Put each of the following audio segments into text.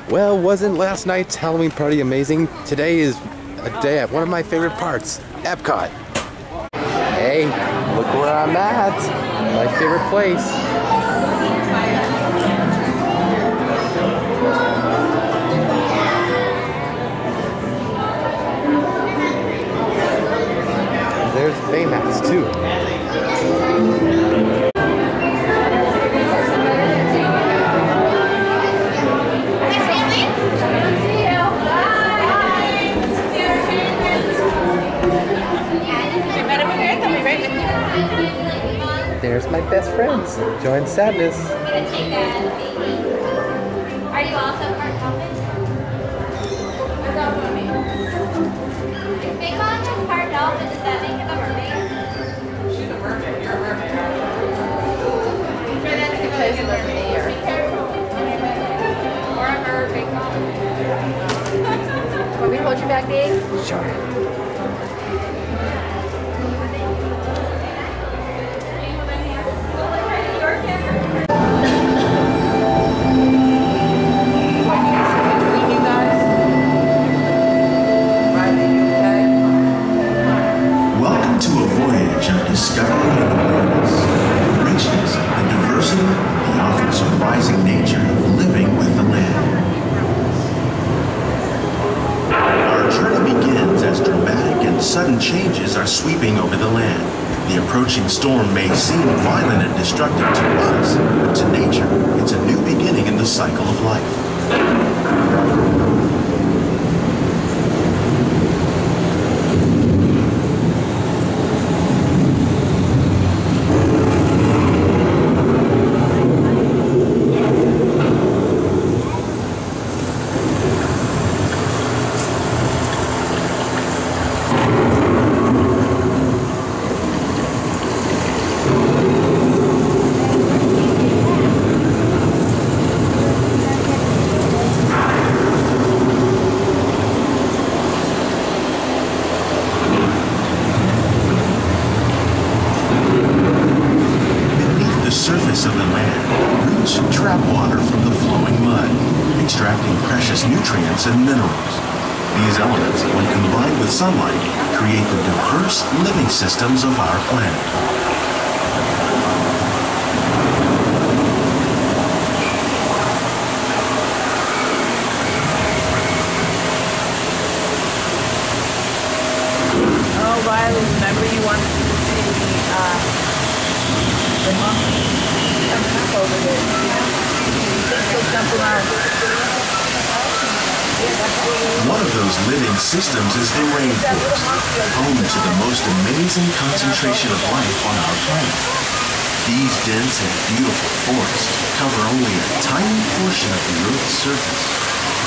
Well, wasn't last night's Halloween party amazing? Today is a day at one of my favorite parts, Epcot. Hey, look where I'm at. My favorite place. There's Baymax too. There's my best friends. Join Sadness. Are you also part dolphin? If Bacon is part dolphin, does that make him a mermaid? She's a mermaid. You're a mermaid. Because mermaid. Be careful. Or a mermaid. Want me to hold your back, babe? Sure. Welcome to a voyage of discovery and awareness, richness and diversity, the often surprising nature of living with the land. Our journey begins as dramatic and sudden changes are sweeping over the land. The approaching storm may seem violent and destructive to us, but to nature, it's a new beginning in the cycle of life. Surface of the land, roots trap water from the flowing mud, extracting precious nutrients and minerals. These elements, when combined with sunlight, create the diverse living systems of our planet. Oh, Riley, remember you wanted to see the monkey coming up over there? He'll jump around. One of those living systems is the rainforest, home to the most amazing concentration of life on our planet. These dense and beautiful forests cover only a tiny portion of the Earth's surface,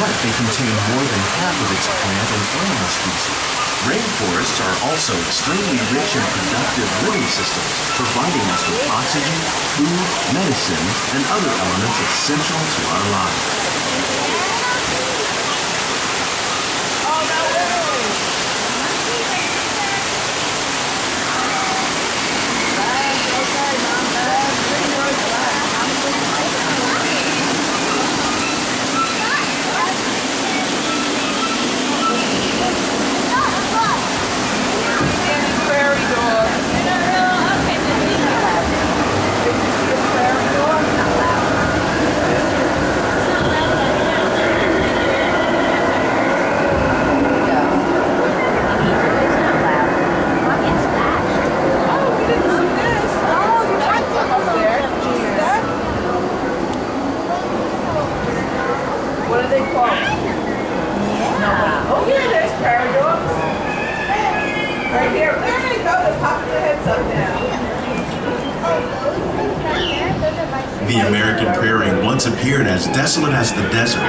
but they contain more than half of its plant and animal species. Rainforests are also extremely rich in productive living systems, providing us with oxygen, food, medicine, and other elements essential to our lives. What are they called? Yeah. Oh, yeah, there's paradox. Right here. There they go. They're popping their heads up now. The American prairie once appeared as desolate as the desert,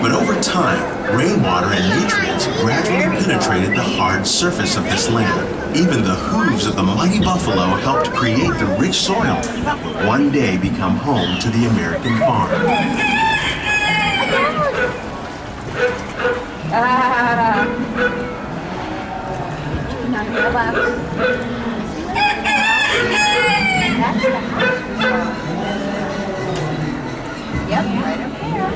but over time, rainwater and nutrients gradually penetrated the hard surface of this land. Even the hooves of the mighty buffalo helped create the rich soil that would one day become home to the American farm. Now relax. That's the house. Yep, right up there.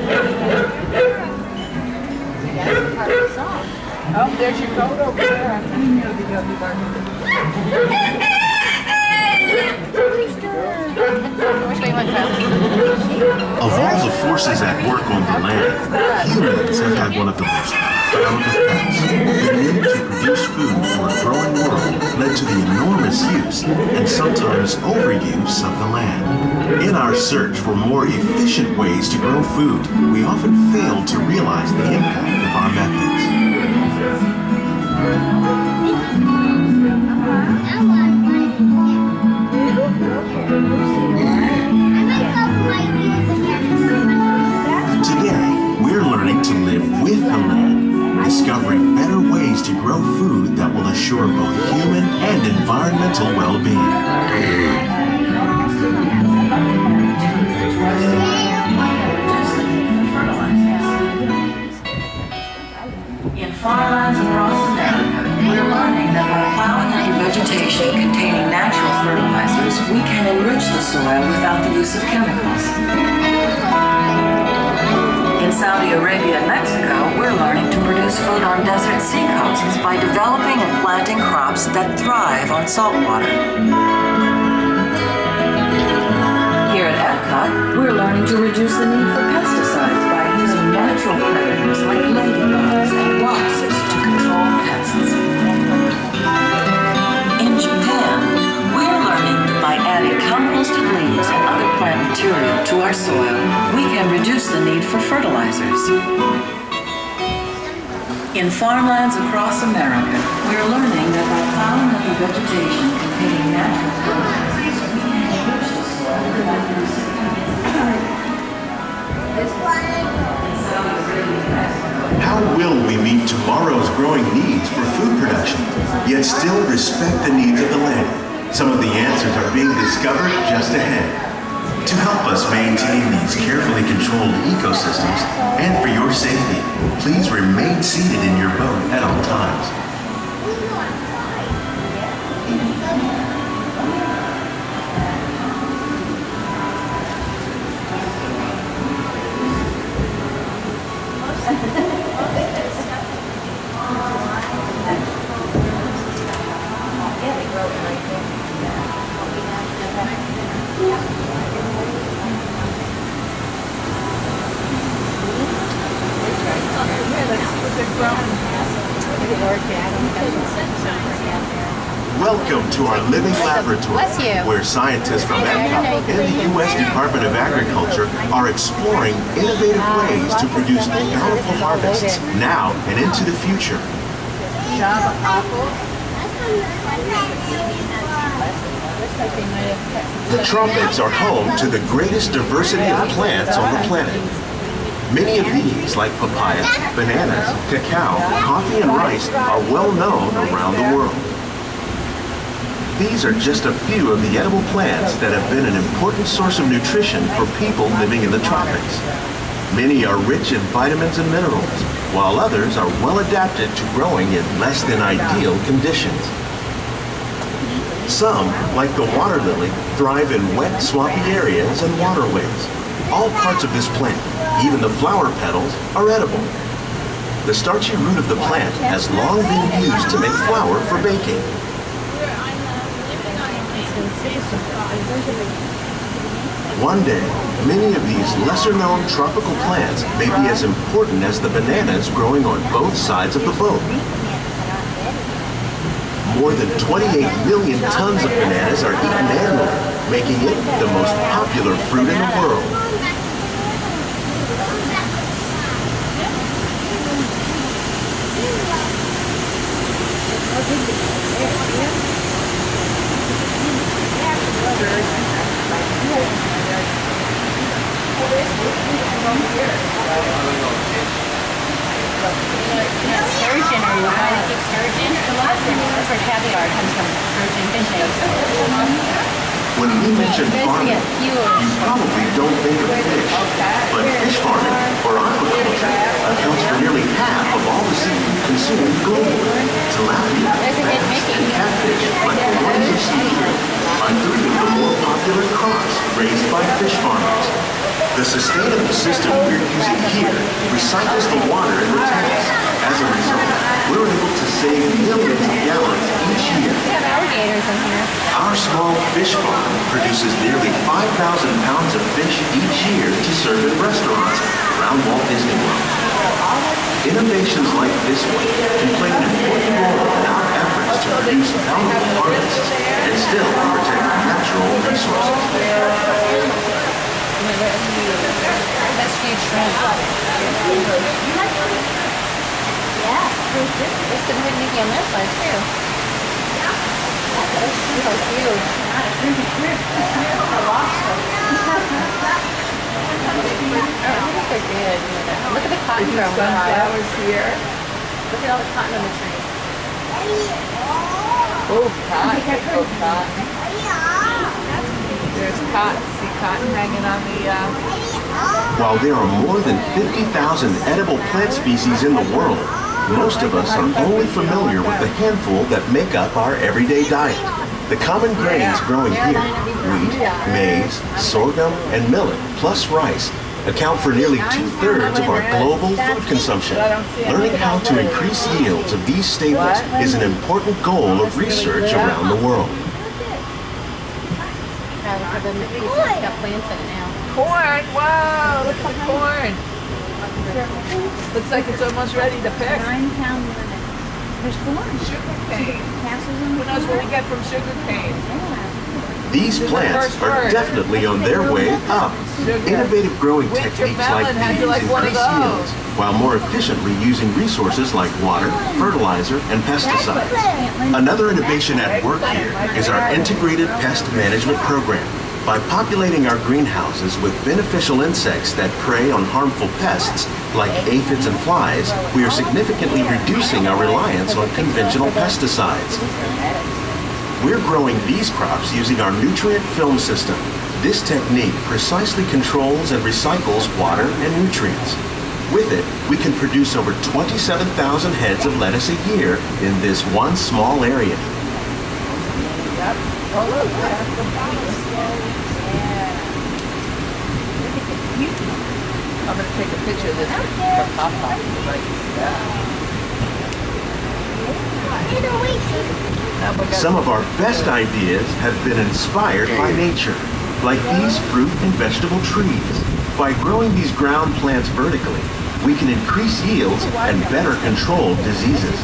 there's your coat over there. Of all the forces at work on the land, humans have had one of the most profound effects. The need to produce food for a growing world led to the enormous use and sometimes overuse of the land. In our search for more efficient ways to grow food, we often fail to realize the impact of our methods. Today, we're learning to live with the land, discovering better ways to grow food that will assure both human and environmental well-being. In farmlands across America, we're learning that by plowing under vegetation containing natural fertilizers, we can enrich the soil without the use of chemicals. In Saudi Arabia and Mexico, we're learning to produce food on desert seacoasts by developing and planting crops that thrive on salt water. Here at Epcot, we're learning to reduce the need for pesticides by using natural predators like ladybugs and wasps to control pests. In Japan, we're learning that by adding composted leaves and other plant material to our soil, we can reduce the need for fertilizers. In farmlands across America, we're learning that by plowing under vegetation containing natural fertilizers, we can enrich the soil without the use of chemicals. How will we meet tomorrow's growing needs for food production, yet still respect the needs of the land? Some of the answers are being discovered just ahead. To help us maintain these carefully controlled ecosystems, and for your safety, please remain seated in your boat at all times. Welcome to our living laboratory, where scientists from Epcot and the U.S. Department of Agriculture are exploring innovative ways to produce bountiful harvests now and into the future. The tropics are home to the greatest diversity of plants on the planet. Many of these, like papaya, bananas, cacao, coffee, and rice, are well known around the world. These are just a few of the edible plants that have been an important source of nutrition for people living in the tropics. Many are rich in vitamins and minerals, while others are well adapted to growing in less than ideal conditions. Some, like the water lily, thrive in wet, swampy areas and waterways. All parts of this plant, even the flower petals, are edible. The starchy root of the plant has long been used to make flour for baking. One day, many of these lesser-known tropical plants may be as important as the bananas growing on both sides of the boat. More than 28 million tons of bananas are eaten annually, making it the most popular fruit in the world. Sturgeon, or you want to keep sturgeon? That's where caviar comes from, sturgeon fish eggs. When we mention farming, you probably don't think of fish, but fish farming, or aquaculture, accounts for nearly half of all the seafood consumed globally. Tilapia, bass, and catfish, like the ones you see here, are three of the more popular crops raised by fish farmers. The sustainable system we're using here recycles the water in the tanks, As a result, we're able to save millions of gallons each year. We have alligators in here. Our small fish farm produces nearly 5,000 pounds of fish each year to serve in restaurants around Walt Disney World. Innovations like this one can play an important role in our efforts to produce valuable harvests and still protect natural resources. That's huge shrimp. Yeah. There's some hidden Mickey on this side too. Those shrimp are huge. They're good. Look at the cotton growing. Sunflowers here. Look at all the cotton on the trees. Oh, cotton. Oh, cotton. There's cotton. See cotton hanging on the... While there are more than 50,000 edible plant species in the world, most of us are only familiar with the handful that make up our everyday diet. The common grains growing here, wheat, maize, sorghum, and millet, plus rice, account for nearly 2/3 of our global food consumption. Learning how to increase yields of these staples is an important goal of research around the world. It's got plants in it now. Corn. Wow, look at the corn. Looks like it's almost ready to pick. 9-pound limit. There's corn. Sugar cane. Castles in Who knows what we get from sugar cane? These plants are definitely on their way up. Innovative growing techniques like these increase yields, while more efficiently using resources like water, fertilizer, and pesticides. Another innovation at work here is our integrated pest management program. By populating our greenhouses with beneficial insects that prey on harmful pests, like aphids and flies, we are significantly reducing our reliance on conventional pesticides. We're growing these crops using our nutrient film system. This technique precisely controls and recycles water and nutrients. With it, we can produce over 27,000 heads of lettuce a year in this one small area. I'm going to take a picture of this for Papa. Some of our best ideas have been inspired by nature, like these fruit and vegetable trees. By growing these ground plants vertically, we can increase yields and better control diseases.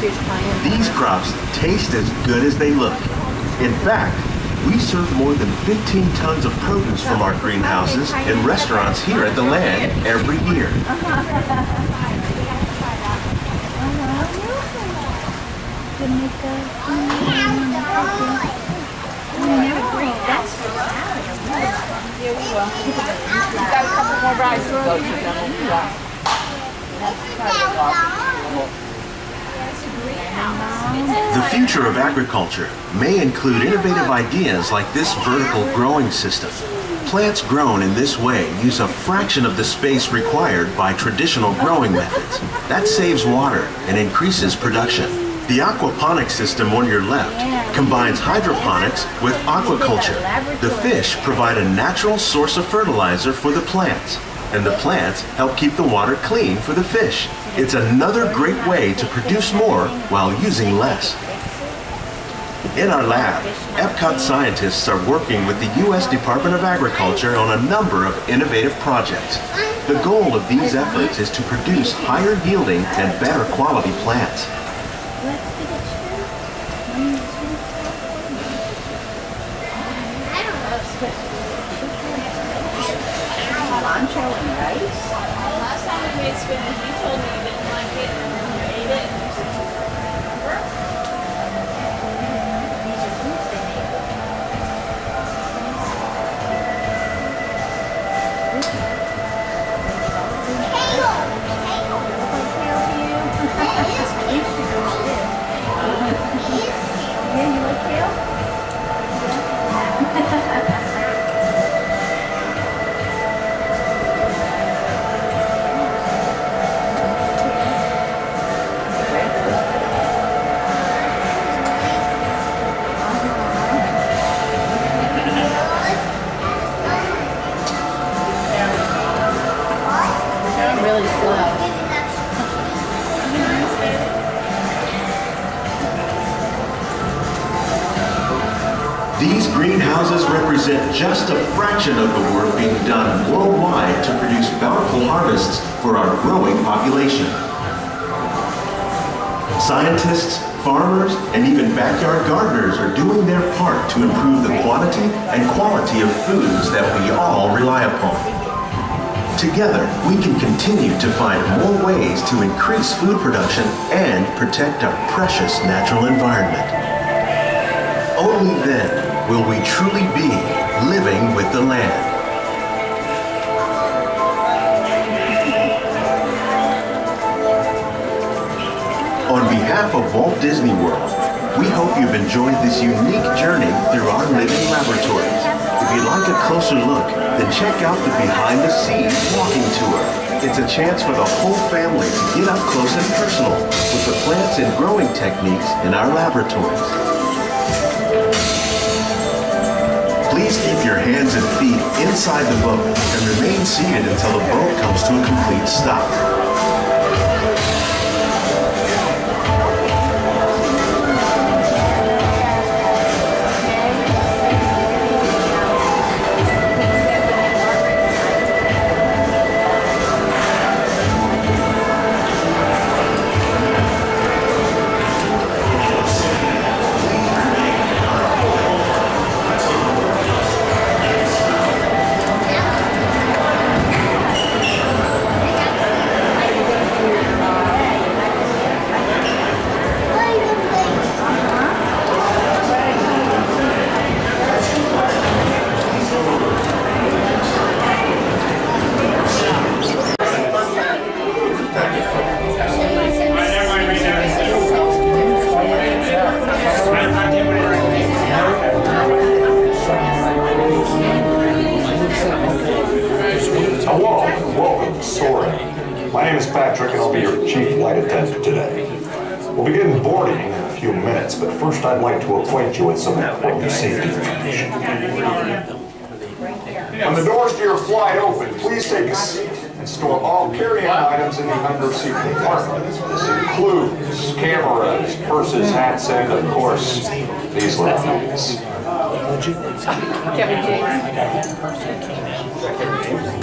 These crops taste as good as they look. In fact, we serve more than 15 tons of produce from our greenhouses in restaurants here at the land every year. Here we will. We've got a couple more rides to go to, then we'll be done. The future of agriculture may include innovative ideas like this vertical growing system. Plants grown in this way use a fraction of the space required by traditional growing methods. That saves water and increases production. The aquaponics system on your left combines hydroponics with aquaculture. The fish provide a natural source of fertilizer for the plants, and the plants help keep the water clean for the fish. It's another great way to produce more while using less. In our lab, Epcot scientists are working with the U.S. Department of Agriculture on a number of innovative projects. The goal of these efforts is to produce higher yielding and better quality plants. Cilantro and rice? Last time we made spinach, you told me you didn't like it and then you ate it. Yeah, you like kale? Really slow. These greenhouses represent just a fraction of the work being done worldwide to produce bountiful harvests for our growing population. Scientists, farmers, and even backyard gardeners are doing their part to improve the quantity and quality of foods that we all rely upon. Together, we can continue to find more ways to increase food production and protect our precious natural environment. Only then will we truly be living with the land. On behalf of Walt Disney World, we hope you've enjoyed this unique journey through our living laboratories. If you'd like a closer look, then check out the Behind the Scenes walking tour. It's a chance for the whole family to get up close and personal with the plants and growing techniques in our laboratories. Please keep your hands and feet inside the boat and remain seated until the boat comes to a complete stop. My name is Patrick, and I'll be your chief flight attendant today. We'll begin boarding in a few minutes, but first I'd like to acquaint you with some important safety information. When the doors to your flight open, please take a seat and store all carry-on items in the under-seat compartment. This includes cameras, purses, hats, and, of course, these little things.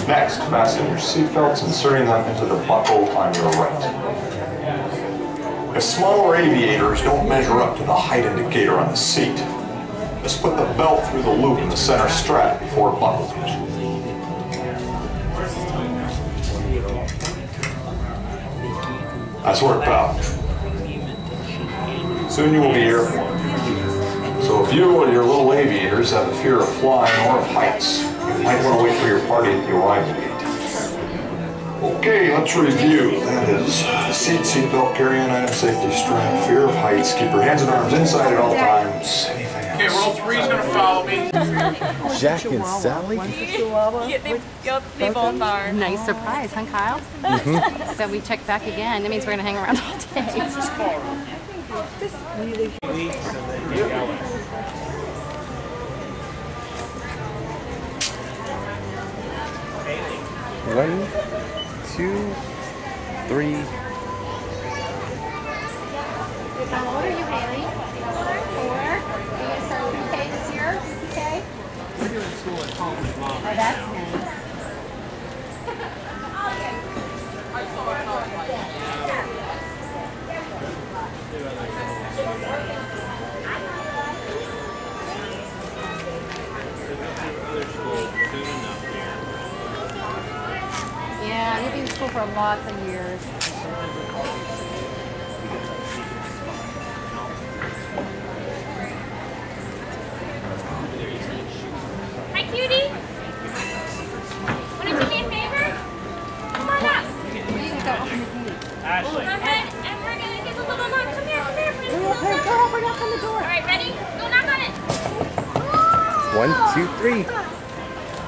Next, fasten your seatbelts, inserting them into the buckle on your right. If smaller aviators don't measure up to the height indicator on the seat, just put the belt through the loop in the center strap before buckling. Nice work, pal. Soon you will be airborne. So if you and your little aviators have a fear of flying or of heights, you might want to wait for your party at the arrival gate. Okay, let's review. That is seatbelt, carry-on item, safety strap, fear of heights, keep your hands and arms inside at all times. Anything else? Okay, roll 3's gonna follow me. Jack and Sally? They both are. Nice surprise, huh, Kyle? So we check back again. That means we're gonna hang around all day. One, 2, 3. How old are you, Haley? 4. Are you going to start PK this year? PK? We're doing school at home with Mom. Oh, that's nice. Yeah, you've been in school for lots of years. Hi, cutie. Want to do me a favor? Come on up. Ashley. Go ahead, and we're going to give a little knock. Come here, Princess. Go open up on the door. All right, ready? Go knock on it. 1, 2, 3.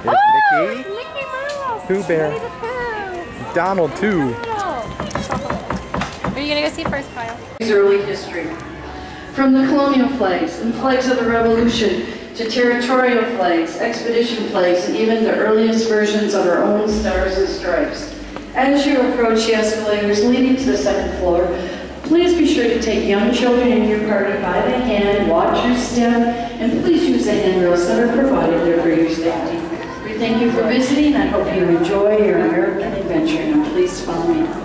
There's Mickey, Mickey Mouse. Pooh Bear, Winnie the Pooh. Donald too. Are you gonna go see first, Kyle? Early history. From the colonial flags and flags of the Revolution to territorial flags, expedition flags, and even the earliest versions of our own stars and stripes. As you approach the escalators leading to the second floor, Please be sure to take young children in your party by the hand, watch your step, and please use the handrails that are provided there for your safety. We thank you for visiting. I hope you enjoy your American adventure. Now please follow me.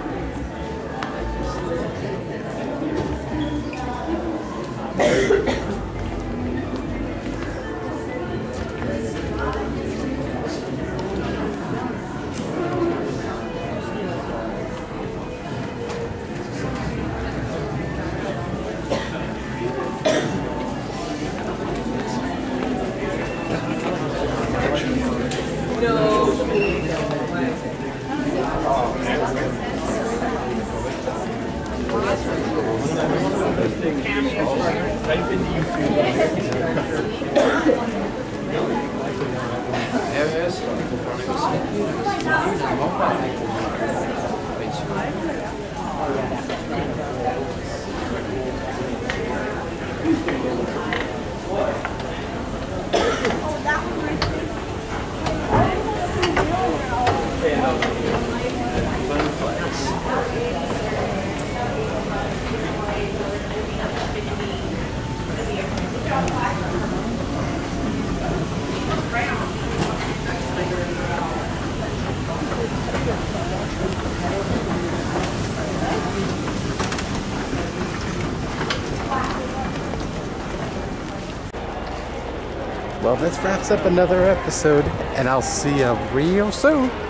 Well, this wraps up another episode, and I'll see you real soon.